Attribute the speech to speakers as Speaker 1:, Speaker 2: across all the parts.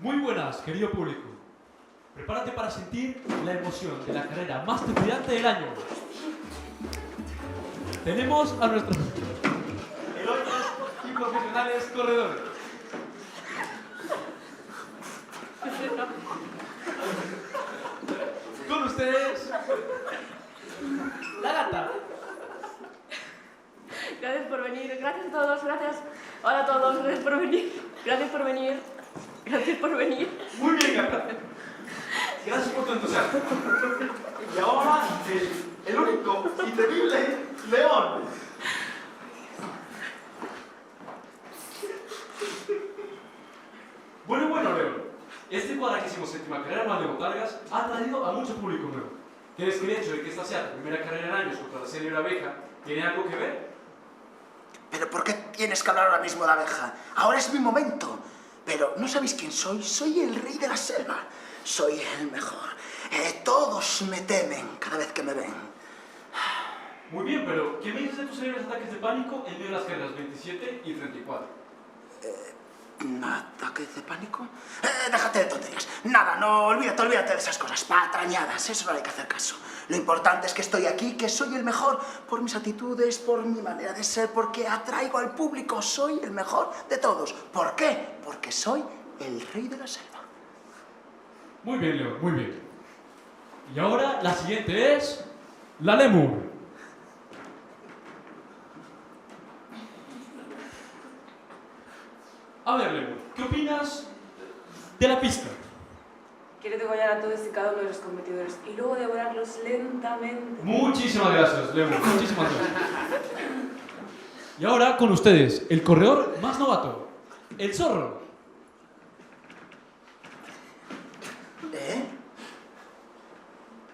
Speaker 1: Muy buenas, querido público. Prepárate para sentir la emoción de la carrera más trepidante del año. Tenemos a nuestros heroicos y profesionales corredores. Con ustedes, la gata.
Speaker 2: Gracias por venir, gracias a todos, gracias. Hola a todos, gracias por venir. Gracias por venir. Gracias por venir.
Speaker 1: Muy bien, gata. Gracias por tu entusiasmo. Y ahora, el único y temible león. Bueno, León. Este 47ª carrera anual de Botargas ha traído a mucho público nuevo. ¿Crees que el hecho de que esta sea tu primera carrera en años contra la célebre abeja tiene algo que ver?
Speaker 3: ¿Pero por qué tienes que hablar ahora mismo de abeja? Ahora es mi momento. Pero ¿no sabéis quién soy? Soy el rey de la selva. Soy el mejor. Todos me temen cada vez que me ven.
Speaker 1: Muy bien, pero ¿qué me dices de tus célebres ataques de pánico en medio de las carreras 27 y 34?
Speaker 3: ¿Ataques de pánico? Déjate de tonterías. Nada, no, olvídate de esas cosas patrañadas. Eso no hay que hacer caso. Lo importante es que estoy aquí, que soy el mejor por mis actitudes, por mi manera de ser, porque atraigo al público. Soy el mejor de todos. ¿Por qué? Porque soy el rey de la selva.
Speaker 1: Muy bien, León, muy bien. Y ahora la siguiente es la Lemur. A ver, Lemur, ¿qué opinas de la pista?
Speaker 2: Quiero degollar a todos y cada uno de los competidores y luego devorarlos lentamente.
Speaker 1: Muchísimas gracias, Lemur, muchísimas gracias. Y ahora con ustedes, el corredor más novato, el zorro.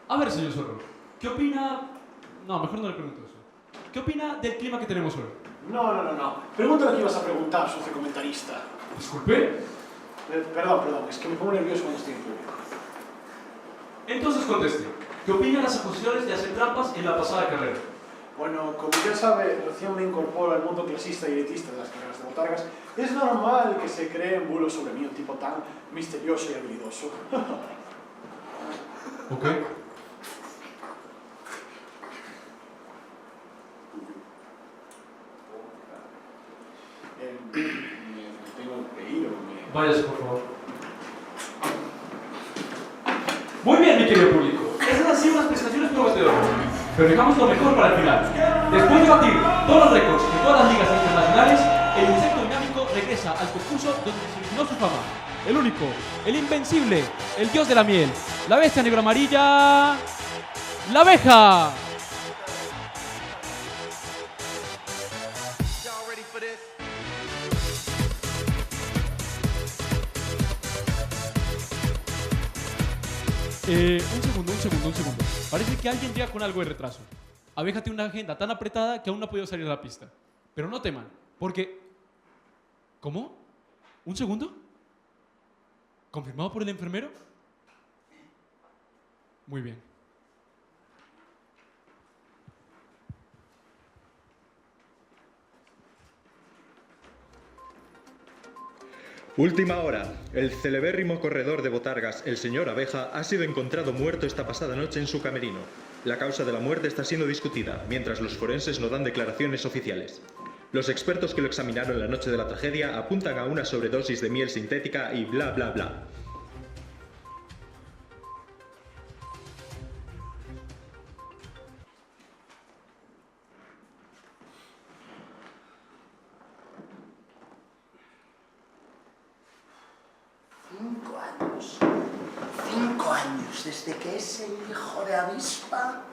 Speaker 1: A ver, señor zorro, ¿qué opina? No, mejor no le pregunto eso. ¿Qué opina del clima que tenemos hoy?
Speaker 4: No. Pregunta lo que ibas a preguntar, socio comentarista.
Speaker 1: Disculpe.
Speaker 4: Perdón, es que me pongo nervioso cuando estoy en público.
Speaker 1: Entonces conteste. ¿Qué opina de las acusaciones de hacer trampas en la pasada carrera?
Speaker 4: Bueno, como ya sabe, recién me incorporo al mundo clasista y elitista de las carreras de botargas. Es normal que se creen bulos sobre mí, un tipo tan misterioso y habilidoso.
Speaker 1: Ok.
Speaker 4: Tengo que ir o me...
Speaker 1: Váyase, por favor. Muy bien, mi querido público. Esas han sido unas prestaciones prometedoras. Pero dejamos lo mejor para el final. Después de batir todos los récords de todas las ligas internacionales, el insecto dinámico regresa al concurso donde se originó su fama. El único, el invencible, el dios de la miel, la bestia negro amarilla, la abeja. Un segundo. Parece que alguien llega con algo de retraso. Abeja tiene una agenda tan apretada que aún no ha podido salir a la pista. Pero no teman, porque... ¿Cómo? ¿Un segundo? ¿Confirmado por el enfermero? Muy bien.
Speaker 5: Última hora. El celebérrimo corredor de botargas, el señor Abeja, ha sido encontrado muerto esta pasada noche en su camerino. La causa de la muerte está siendo discutida, mientras los forenses no dan declaraciones oficiales. Los expertos que lo examinaron la noche de la tragedia apuntan a una sobredosis de miel sintética y bla bla bla.
Speaker 3: Cinco años desde que ese hijo de avispa...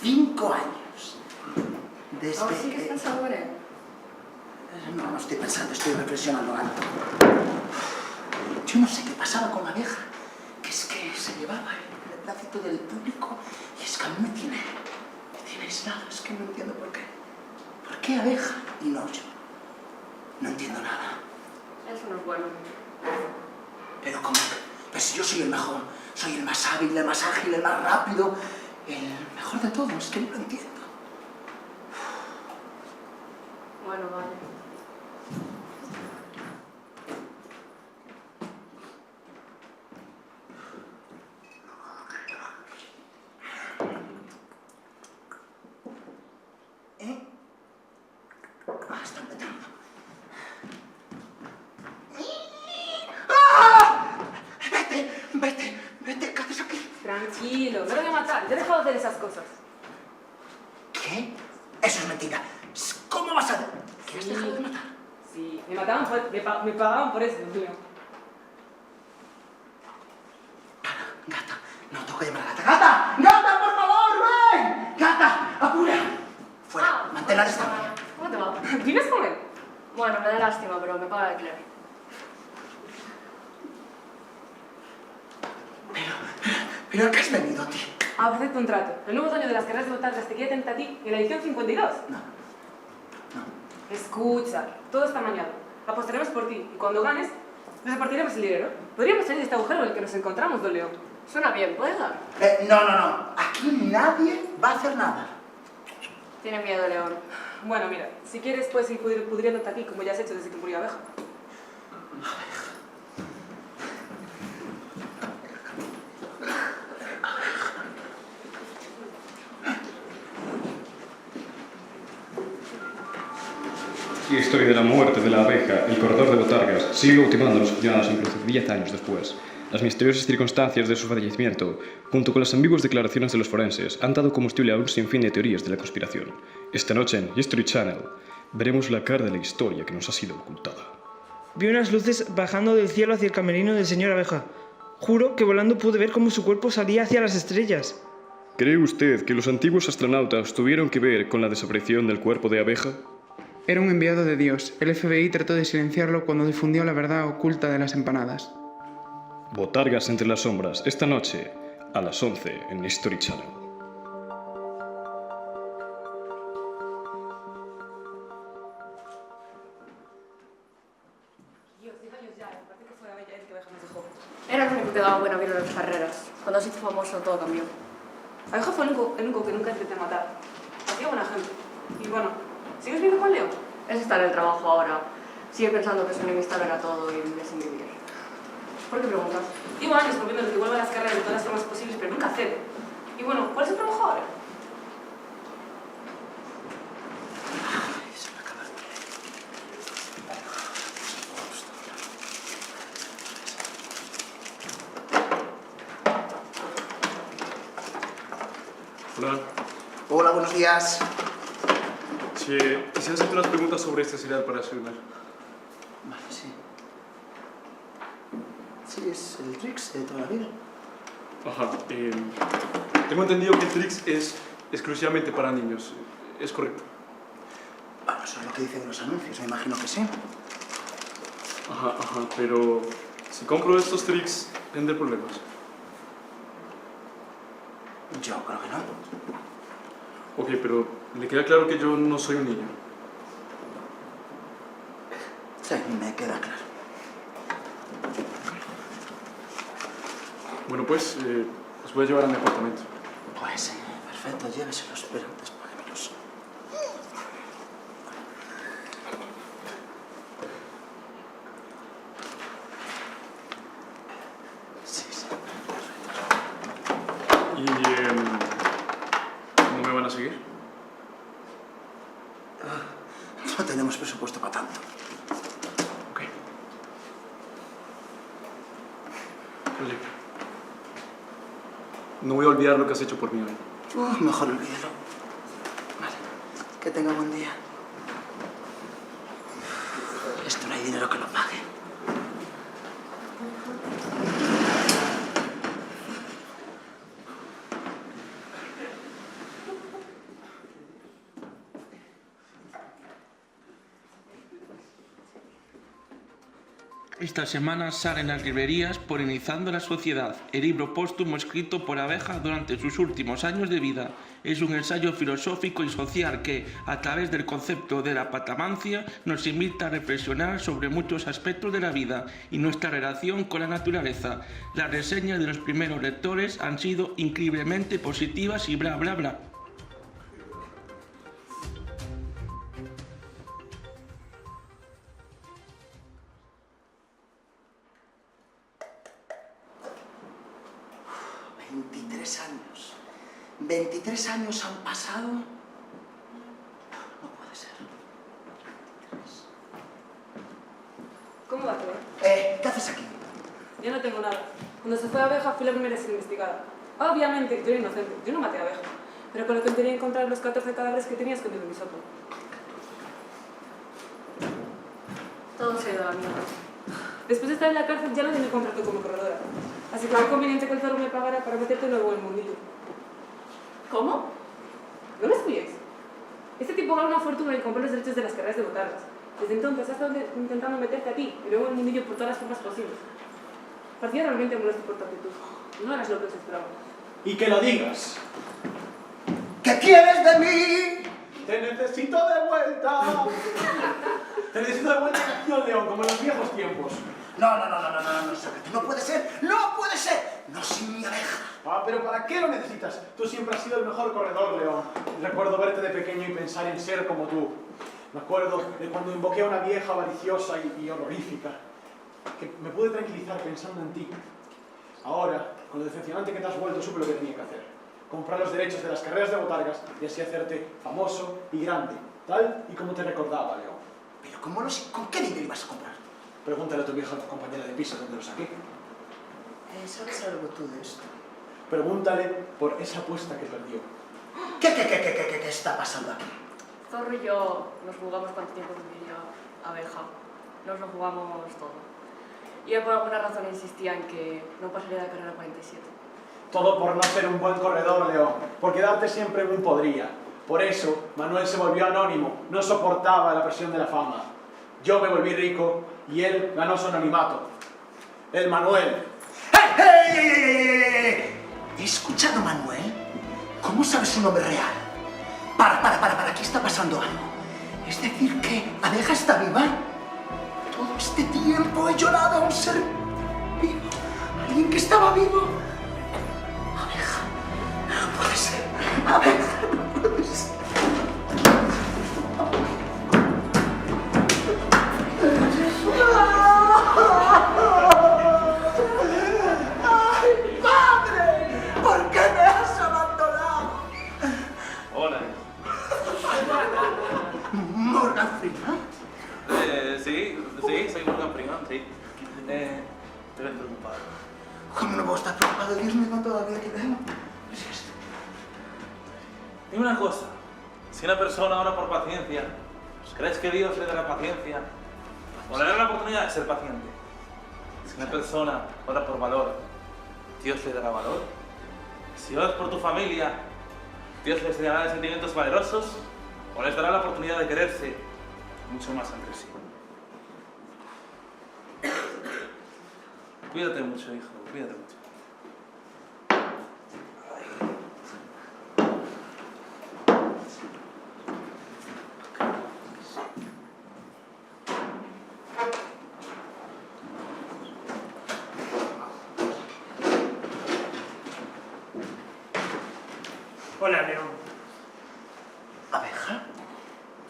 Speaker 3: 5 años. Desde
Speaker 2: ¿Aún sigues
Speaker 3: que...
Speaker 2: pensando en él?
Speaker 3: No estoy pensando, estoy reflexionando alto. Yo no sé qué pasaba con la vieja, que es que se llevaba el pedacito del público y es que a mí me tiene aislado, es que no entiendo por qué. ¿Por qué abeja y no yo? No entiendo nada.
Speaker 2: Eso no es bueno.
Speaker 3: Pero ¿cómo? Pues si yo soy el mejor, soy el más hábil, el más ágil, el más rápido, el mejor de todos, es que no lo entiendo.
Speaker 2: Bueno, vale.
Speaker 3: Está petando. ¡Ah! Vete, ¿qué haces aquí?
Speaker 6: Tranquilo, no lo voy a matar. Te he dejado hacer esas cosas.
Speaker 3: ¿Qué? Eso es mentira. ¿Cómo vas a...? ¿Qué has
Speaker 6: Sí.
Speaker 3: dejado de matar?
Speaker 6: Sí, me pagaban por eso, tío.
Speaker 3: Gata, no tengo que llamar a Gata. ¡Gata! ¡Gata, por favor, ven! ¡Gata, apura! Fuera, mantén la distancia.
Speaker 2: ¿Cómo te va?
Speaker 6: ¿Vives con él?
Speaker 2: Bueno, me da lástima, pero me paga el alquiler.
Speaker 3: ¿Pero a qué has venido, tío?
Speaker 6: A ofrecerte un trato. El nuevo dueño de las carreras de botargas te quiere tener a ti en la edición 52.
Speaker 3: No.
Speaker 6: Escucha, todo está mañado. Apostaremos por ti y cuando ganes, nos repartiremos el dinero. Podríamos salir de este agujero en el que nos encontramos, Don León.
Speaker 2: Suena bien, ¿puedes dar?
Speaker 3: No. Aquí nadie va a hacer nada.
Speaker 2: Tiene miedo, León.
Speaker 6: Bueno, mira, si quieres puedes ir pudriéndote aquí como ya has hecho desde que murió Abeja.
Speaker 7: La historia de la muerte de la abeja, el corredor de botargas, sigue cautivando a los aficionados incluso 10 años después. Las misteriosas circunstancias de su fallecimiento, junto con las ambiguas declaraciones de los forenses, han dado combustible a un sinfín de teorías de la conspiración. Esta noche en History Channel veremos la cara de la historia que nos ha sido ocultada.
Speaker 8: Vi unas luces bajando del cielo hacia el camerino del señor Abeja. Juro que volando pude ver cómo su cuerpo salía hacia las estrellas.
Speaker 7: ¿Cree usted que los antiguos astronautas tuvieron que ver con la desaparición del cuerpo de Abeja?
Speaker 9: Era un enviado de Dios. El FBI trató de silenciarlo cuando difundió la verdad oculta de las empanadas.
Speaker 7: Botargas entre las sombras, esta noche a las 11 en History Channel.
Speaker 6: Dios, 10 años ya, aparte que fue la bella vez que Abeja nos dejó.
Speaker 2: Era el único que daba buena vida en las carreras. Cuando se hizo famoso, todo cambió.
Speaker 6: Abeja fue el único que nunca intenté matar. Hacía buena gente. Y bueno, ¿sigues viendo con Leo?
Speaker 2: Ese está en el trabajo ahora. Sigue pensando que su enemistad lo era todo y vive sin vivir. ¿Por qué preguntas?
Speaker 6: Llevo años volviendo que vuelva a las carreras de todas las formas posibles, pero nunca cede. Y bueno, ¿cuál es el trabajo ahora?
Speaker 10: Hola.
Speaker 3: Hola, buenos días.
Speaker 10: Sí, quisiera hacerte unas preguntas sobre este serial para desayunar.
Speaker 3: Vale, sí. Sí, es el Trix de toda la vida.
Speaker 10: Ajá. Tengo entendido que el Trix es exclusivamente para niños. ¿Es correcto?
Speaker 3: Bueno, eso es lo que dicen los anuncios, me imagino que sí.
Speaker 10: Ajá, pero si compro estos Trix, ¿tendré problemas?
Speaker 3: Yo creo que no.
Speaker 10: Ok, pero le queda claro que yo no soy un niño.
Speaker 3: Sí, me queda claro.
Speaker 10: Bueno, pues los voy a llevar a mi apartamento.
Speaker 3: Pues perfecto, lléveselos, pero antes páguemelos. Sí.
Speaker 10: ¿Y no me van a seguir?
Speaker 3: No tenemos presupuesto para tanto.
Speaker 10: Ok. Oye, no voy a olvidar lo que has hecho por mí hoy.
Speaker 3: Mejor olvídalo. Vale, que tenga buen día. Esto no hay dinero que lo pague.
Speaker 11: Esta semana sale en las librerías Polinizando la sociedad, el libro póstumo escrito por Abeja durante sus últimos años de vida. Es un ensayo filosófico y social que, a través del concepto de la patamancia, nos invita a reflexionar sobre muchos aspectos de la vida y nuestra relación con la naturaleza. Las reseñas de los primeros lectores han sido increíblemente positivas y bla bla bla.
Speaker 3: años. 23 años han pasado. No puede ser. 23.
Speaker 6: ¿Cómo va todo?
Speaker 3: ¿Qué haces aquí?
Speaker 6: Yo no tengo nada. Cuando se fue Abeja fui la primera a ser investigada. Obviamente, yo era inocente. Yo no maté a Abeja. Pero con lo que tenía que encontrar los 14 cadáveres que tenía escondido en mi sótano. Todo se ha ido a la mierda. Después de estar en la cárcel ya nadie me contrató como corredora. Así que fue conveniente que el Zorro me pagara para meterte de nuevo en el mundillo.
Speaker 2: ¿Cómo?
Speaker 6: No me espíes. Este tipo gana una fortuna y compró los derechos de las carreras de botargas. Desde entonces ha estado intentando meterte a ti y luego en el mundillo por todas las formas posibles. Parecía realmente molesto por tu actitud. No eras lo que se esperaba.
Speaker 4: Y que lo digas.
Speaker 3: ¿Qué quieres de mí?
Speaker 4: Te necesito de vuelta. Te necesito de vuelta en acción, León, como en los viejos tiempos.
Speaker 3: No, Sócrates, no puede ser, no puede ser. No sin mi Abeja.
Speaker 4: Ah, pero ¿para qué lo necesitas? Tú siempre has sido el mejor corredor, León. Recuerdo verte de pequeño y pensar en ser como tú. Me acuerdo de cuando invoqué a una vieja avariciosa y horrorífica, que me pude tranquilizar pensando en ti. Ahora, con lo decepcionante que te has vuelto, supe lo que tenía que hacer. Comprar los derechos de las carreras de botargas y así hacerte famoso y grande, tal y como te recordaba, León.
Speaker 3: ¿Pero cómo con qué dinero ibas a comprar?
Speaker 4: Pregúntale a tu vieja compañera de piso dónde lo saqué.
Speaker 3: ¿Sabes algo tú de esto?
Speaker 4: Pregúntale por esa apuesta que perdió.
Speaker 3: ¿Qué está pasando aquí?
Speaker 2: Zorro y yo nos jugamos cuánto tiempo viviría Abeja. Nos lo jugamos todo. Y él por alguna razón insistía en que no pasaría de la carrera 47.
Speaker 4: Todo por no ser un buen corredor, León. Por quedarte siempre en un podría. Por eso, Manuel se volvió anónimo. No soportaba la presión de la fama. Yo me volví rico y él ganó su anonimato. El Manuel.
Speaker 3: ¡Hey! ¿He escuchado, Manuel? ¿Cómo sabes su nombre real? Para, aquí está pasando algo. Es decir, que Abeja está viva. Todo este tiempo he llorado a un ser vivo. Alguien que estaba vivo. Abeja. No puede ser. Abeja, no puede ser. ¡Ay, padre! ¿Por qué me has abandonado?
Speaker 12: Hola.
Speaker 3: Morgan Freeman.
Speaker 12: Sí, soy Morgan Freeman, sí. Estoy preocupado.
Speaker 3: ¿Cómo no puedo estar preocupado? Dios mío, no todavía que veo. ¿Qué es esto?
Speaker 12: Dime una cosa. Si una persona ora por paciencia, ¿crees que Dios le dará paciencia? ¿O le dará la oportunidad de ser paciente? Si una persona ora por valor, ¿Dios le dará valor? Si oras por tu familia, ¿Dios les dará sentimientos valerosos? ¿O les dará la oportunidad de quererse mucho más entre sí? Cuídate mucho, hijo, cuídate mucho.
Speaker 13: Hola, León.
Speaker 3: ¿Abeja?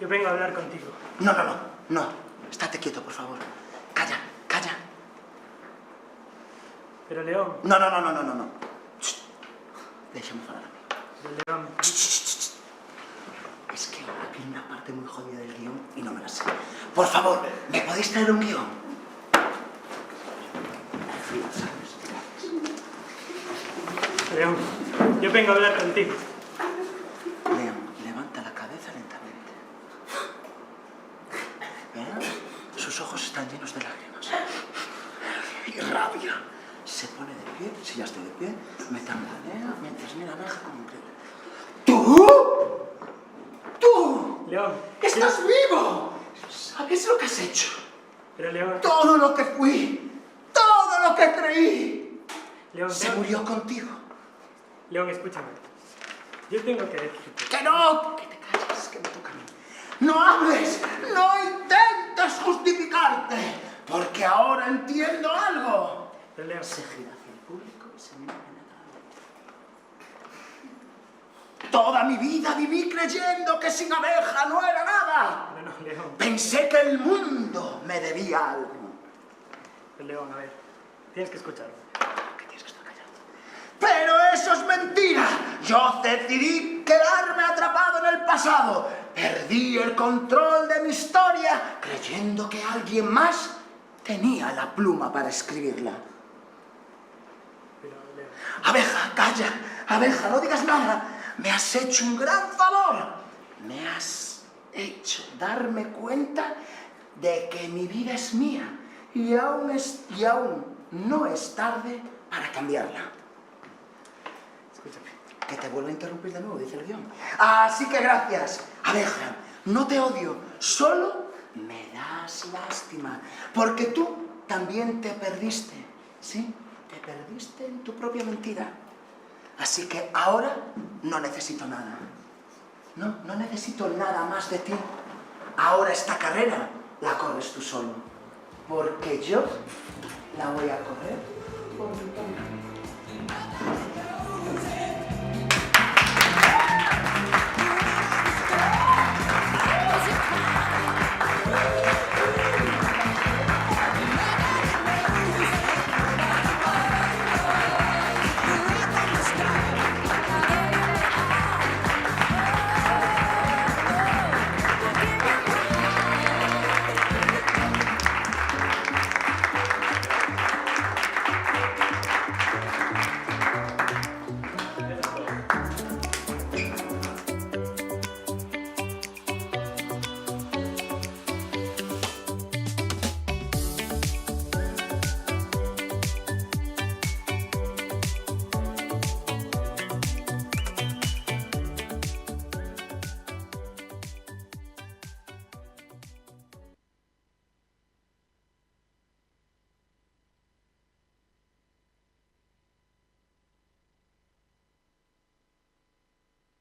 Speaker 13: Yo vengo a hablar contigo.
Speaker 3: No. Estate quieto, por favor. Calla.
Speaker 13: Pero, León...
Speaker 3: No. Shh. Déjame hablar a mí.
Speaker 13: Pero, León...
Speaker 3: Es que aquí hay una parte muy jodida del guión y no me la sé. Por favor, ¿me podéis traer un guión?
Speaker 13: León, yo vengo a hablar contigo.
Speaker 3: León, levanta la cabeza lentamente. ¿Ven? Sus ojos están llenos de lágrimas. Y rabia. Se pone de pie, si ya estoy de pie, me tambalea mientras mira a Abeja como increíble. ¡Tú!
Speaker 13: León...
Speaker 3: ¡Estás vivo! ¿Sabes lo que has hecho?
Speaker 13: Pero León...
Speaker 3: Todo lo que fui, todo lo que creí,
Speaker 13: León,
Speaker 3: se murió contigo.
Speaker 13: León, escúchame. Yo tengo que decirte...
Speaker 3: ¡Que no! ¡Que te calles, que me toca a mí! ¡No hables! ¡No intentes justificarte! Porque ahora entiendo algo.
Speaker 13: Pero León...
Speaker 3: Se gira hacia el público y se mira penetrado. Toda mi vida viví creyendo que sin abeja no era nada.
Speaker 13: No, León.
Speaker 3: Pensé que el mundo me debía algo.
Speaker 13: Pero León, a ver. Tienes que escucharme.
Speaker 3: Pero eso es mentira. Yo decidí quedarme atrapado en el pasado. Perdí el control de mi historia creyendo que alguien más tenía la pluma para escribirla.
Speaker 13: Pero León...
Speaker 3: Abeja, calla. Abeja, no digas nada. Me has hecho un gran favor. Me has hecho darme cuenta de que mi vida es mía y aún no es tarde para cambiarla. Escúchame, que te vuelvo a interrumpir de nuevo, dice el guión. Así que gracias, abeja, no te odio, solo me das lástima, porque tú también te perdiste, ¿sí? Te perdiste en tu propia mentira. Así que ahora no necesito nada. No necesito nada más de ti. Ahora esta carrera la corres tú solo, porque yo la voy a correr por mi cuenta.